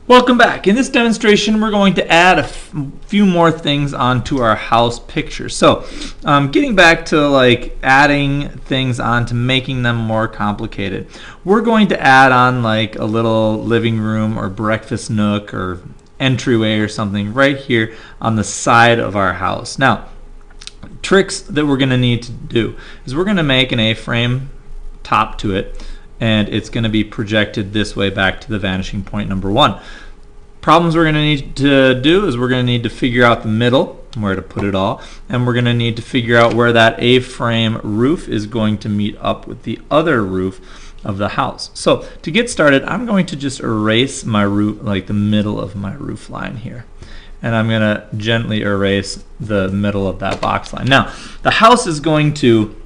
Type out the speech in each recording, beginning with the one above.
Welcome back. In this demonstration, we're going to add a few more things onto our house picture. So, getting back to like adding things on to making them more complicated, we're going to add on like a little living room or breakfast nook or entryway or something right here on the side of our house. Now, tricks that we're going to need to do is we're going to make an A-frame top to it, and it's going to be projected this way back to the vanishing point number 1. Problems we're going to need to do is we're going to need to figure out the middle, where to put it all, and we're going to need to figure out where that A-frame roof is going to meet up with the other roof of the house. So to get started, I'm going to just erase my roof, like the middle of my roof line here. And I'm going to gently erase the middle of that box line. Now, the house is going to,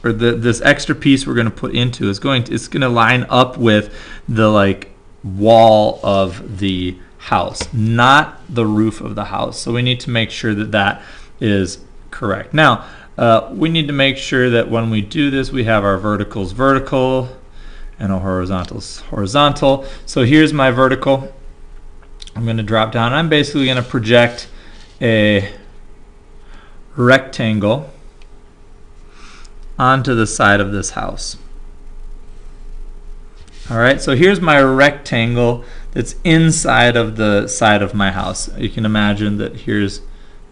or this extra piece we're going to put into is going to line up with the like wall of the house, not the roof of the house. So we need to make sure that that is correct. Now, we need to make sure that when we do this, we have our verticals vertical and our horizontals horizontal. So here's my vertical. I'm going to drop down. I'm basically going to project a rectangle onto the side of this house. All right, so here's my rectangle that's inside of the side of my house. You can imagine that here's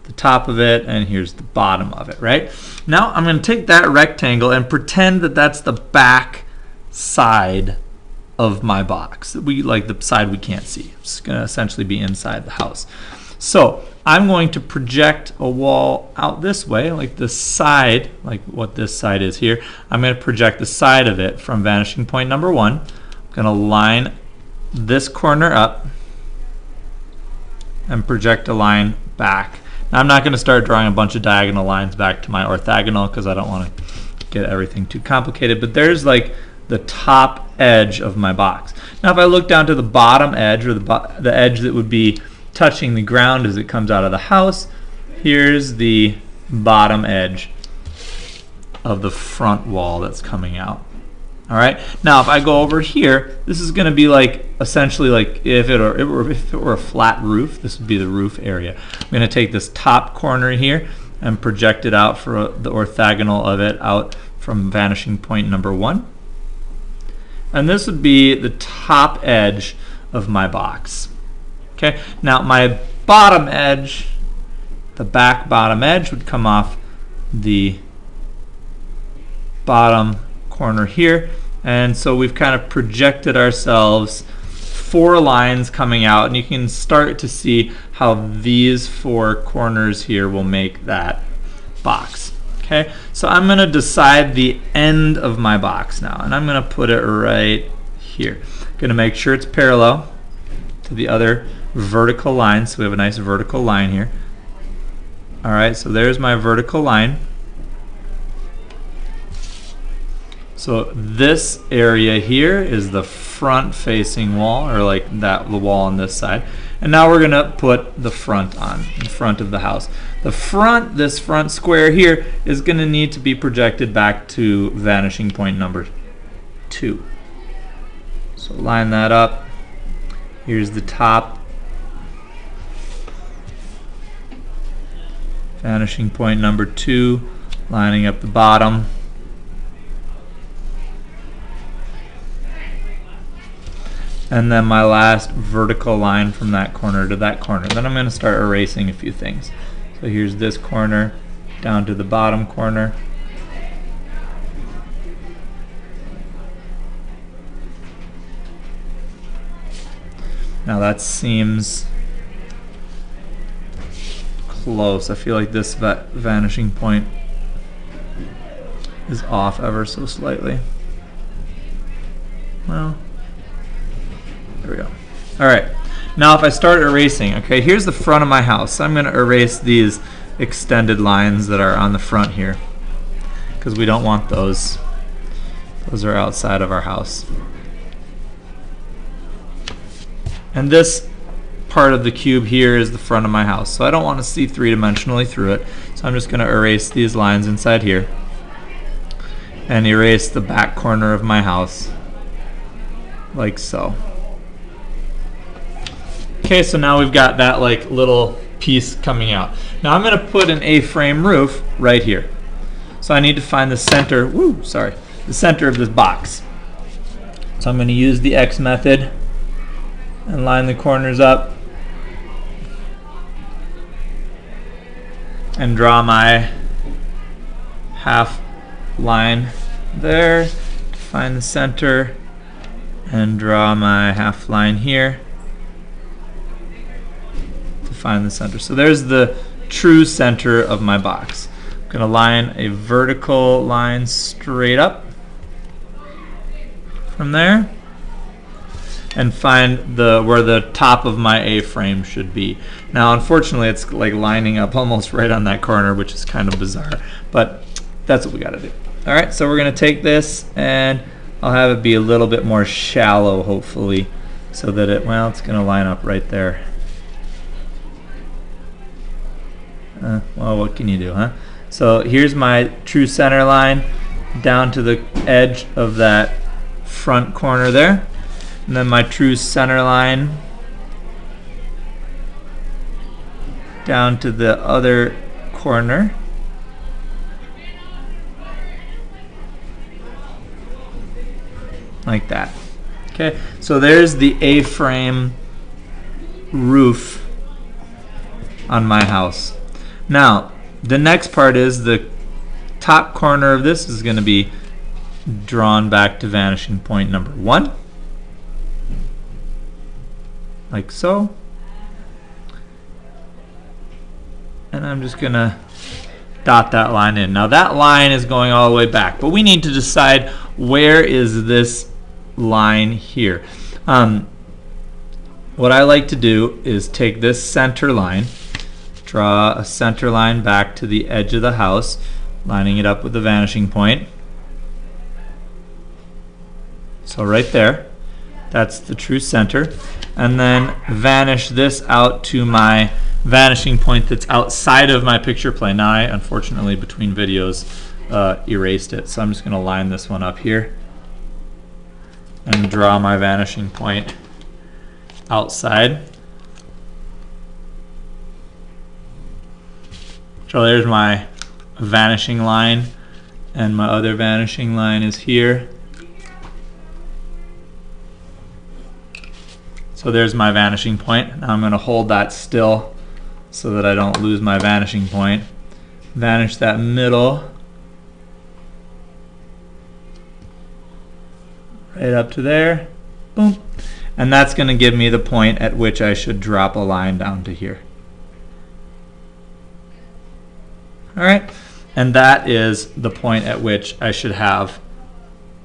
the top of it and here's the bottom of it, right? Now I'm going to take that rectangle and pretend that that's the back side of my box. Like the side we can't see. It's going to essentially be inside the house. So I'm going to project a wall out this way, like the side, like what this side is here. I'm going to project the side of it from vanishing point number 1. I'm going to line this corner up and project a line back. Now I'm not going to start drawing a bunch of diagonal lines back to my orthagonal because I don't want to get everything too complicated, but there's like the top edge of my box. Now if I look down to the bottom edge, or the edge that would be touching the ground as it comes out of the house, here's the bottom edge of the front wall that's coming out. All right, now if I go over here, this is going to be like essentially like if it were a flat roof, this would be the roof area. I'm going to take this top corner here and project it out for the orthogonal of it out from vanishing point number 1. And this would be the top edge of my box. Okay, now my bottom edge, the back bottom edge would come off the bottom corner here, and so we've kind of projected ourselves 4 lines coming out, and you can start to see how these 4 corners here will make that box. Okay, so I'm going to decide the end of my box now, and I'm going to put it right here. I'm going to make sure it's parallel to the other vertical line, so we have a nice vertical line here. All right, so there's my vertical line. So this area here is the front facing wall, or like that, the wall on this side. And now we're gonna put the front on, in front of the house. The front, this front square here is gonna need to be projected back to vanishing point number 2. So line that up. Here's the top. Vanishing point number 2, lining up the bottom. And then my last vertical line from that corner to that corner. Then I'm going to start erasing a few things. So here's this corner down to the bottom corner. Now that seems close. I feel like this vanishing point is off ever so slightly. Well, there we go. All right, now if I start erasing, okay, here's the front of my house. So I'm going to erase these extended lines that are on the front here because we don't want those. Those are outside of our house. And this part of the cube here is the front of my house. So I don't want to see 3-dimensionally through it. So I'm just going to erase these lines inside here and erase the back corner of my house like so. Okay, so now we've got that like little piece coming out. Now I'm going to put an A-frame roof right here. So I need to find the center, the center of this box. So I'm going to use the X method and line the corners up and draw my half line there to find the center, and draw my half line here to find the center. So there's the true center of my box. I'm going to line a vertical line straight up from there and find where the top of my A-frame should be. Now unfortunately it's like lining up almost right on that corner, which is kind of bizarre, but that's what we got to do. Alright, so we're going to take this and I'll have it be a little bit more shallow, hopefully, so that it's going to line up right there. Well, what can you do, huh? So here's my true center line down to the edge of that front corner there. And then my true center line down to the other corner. Like that. Okay, so there's the A-frame roof on my house. Now, the next part is the top corner of this is going to be drawn back to vanishing point number 1. Like so. And I'm just going to dot that line in. Now that line is going all the way back, but we need to decide where is this line here. What I like to do is take this center line, draw a center line back to the edge of the house, lining it up with the vanishing point. So right there, that's the true center. And then vanish this out to my vanishing point that's outside of my picture plane. Now I, unfortunately, between videos, erased it. So I'm just going to line this one up here and draw my vanishing point outside. So there's my vanishing line, and my other vanishing line is here. So there's my vanishing point. Now I'm going to hold that still so that I don't lose my vanishing point. Vanish that middle right up to there. Boom. And that's going to give me the point at which I should drop a line down to here. Alright, and that is the point at which I should have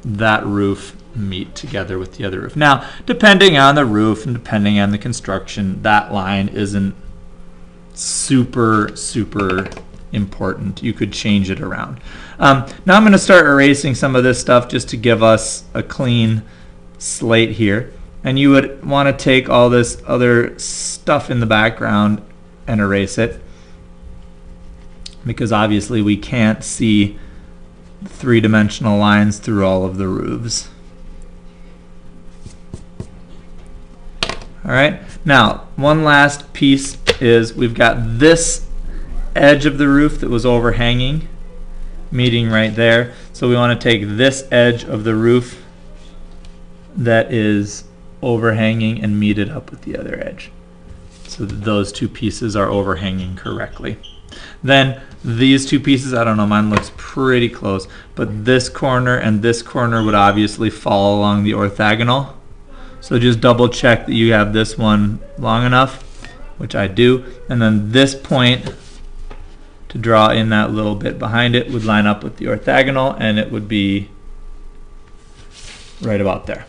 that roof meet together with the other roof. Now, depending on the roof and depending on the construction, that line isn't super important. You could change it around. Now I'm going to start erasing some of this stuff just to give us a clean slate here. And you would want to take all this other stuff in the background and erase it, because obviously we can't see three-dimensional lines through all of the roofs. Alright, now one last piece is we've got this edge of the roof that was overhanging meeting right there. So we want to take this edge of the roof that is overhanging and meet it up with the other edge, so that those two pieces are overhanging correctly. Then these two pieces, I don't know, mine looks pretty close, but this corner and this corner would obviously fall along the orthagonal. So just double check that you have this one long enough, which I do, and then this point to draw in that little bit behind it would line up with the orthagonal, and it would be right about there.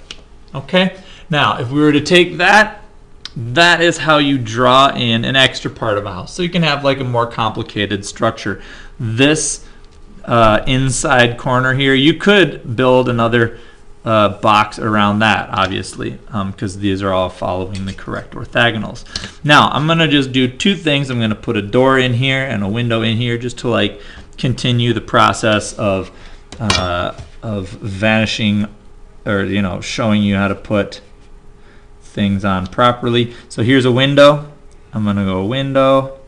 Okay, now if we were to take that, that is how you draw in an extra part of a house. So you can have like a more complicated structure. This inside corner here, you could build another box around that, obviously, because these are all following the correct orthogonals. Now I'm going to just do two things. I'm going to put a door in here and a window in here just to like continue the process of vanishing, or showing you how to put things on properly. So here's a window. I'm going to go window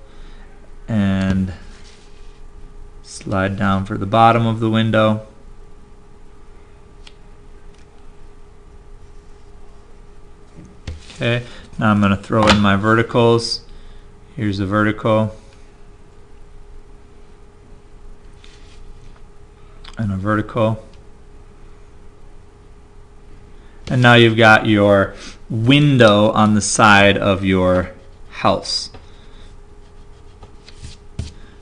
and slide down for the bottom of the window. Okay, now I'm going to throw in my verticals. Here's a vertical and a vertical. And now you've got your window on the side of your house.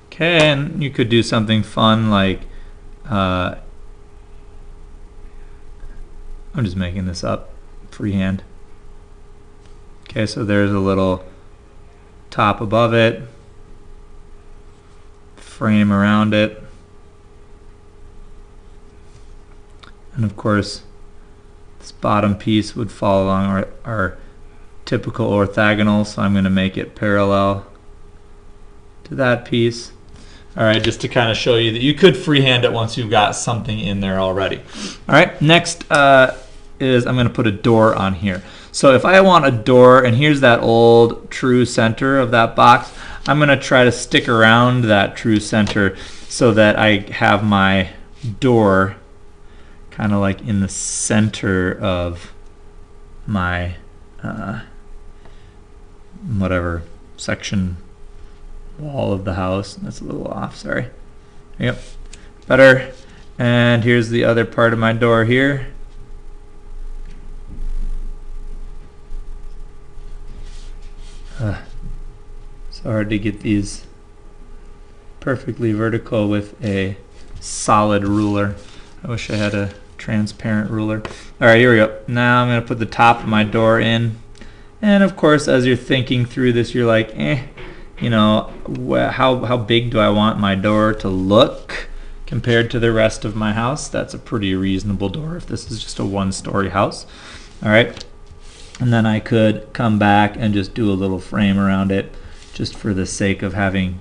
Okay, and you could do something fun like, I'm just making this up freehand. Okay, so there's a little top above it, frame around it, and of course this bottom piece would fall along our typical orthagonal, so I'm going to make it parallel to that piece. Alright, just to kind of show you that you could freehand it once you've got something in there already. Alright, next is I'm going to put a door on here. So if I want a door, and here's that old true center of that box, I'm going to try to stick around that true center so that I have my door kind of like in the center of my whatever section wall of the house. That's a little off, sorry. Yep, better. And here's the other part of my door here. So hard to get these perfectly vertical with a solid ruler. I wish I had a transparent ruler. Alright, here we go. Now I'm going to put the top of my door in. And of course, as you're thinking through this, you're like, you know, how big do I want my door to look compared to the rest of my house? That's a pretty reasonable door if this is just a one-story house. Alright. And then I could come back and just do a little frame around it just for the sake of having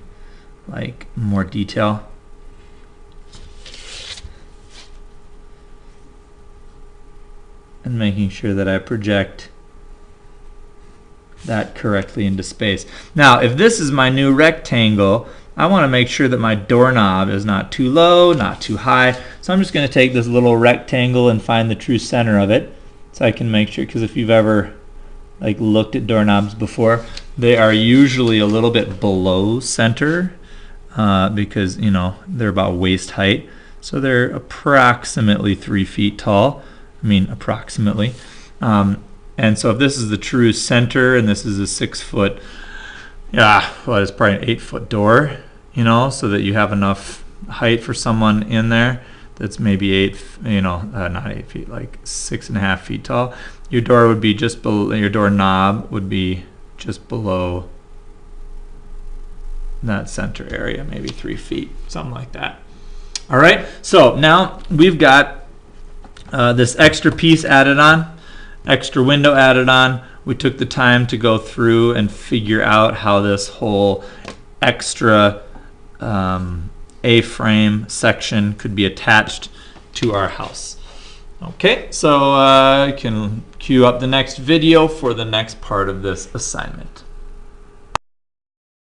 like more detail. And making sure that I project that correctly into space. Now, if this is my new rectangle, I want to make sure that my doorknob is not too low, not too high. So I'm just going to take this little rectangle and find the true center of it. So I can make sure, because if you've ever like looked at doorknobs before, they are usually a little bit below center because, you know, they're about waist height. So they're approximately 3 feet tall. I mean, approximately. And so if this is the true center and this is a 6 foot, yeah, well, it's probably an 8 foot door, you know, so that you have enough height for someone in there that's maybe 8, you know, not 8 feet, like 6.5 feet tall. Your door would be just below, your door knob would be just below that center area, maybe 3 feet, something like that. All right, so now we've got this extra piece added on, extra window added on. We took the time to go through and figure out how this whole extra A-frame section could be attached to our house. Okay, so I can cue up the next video for the next part of this assignment.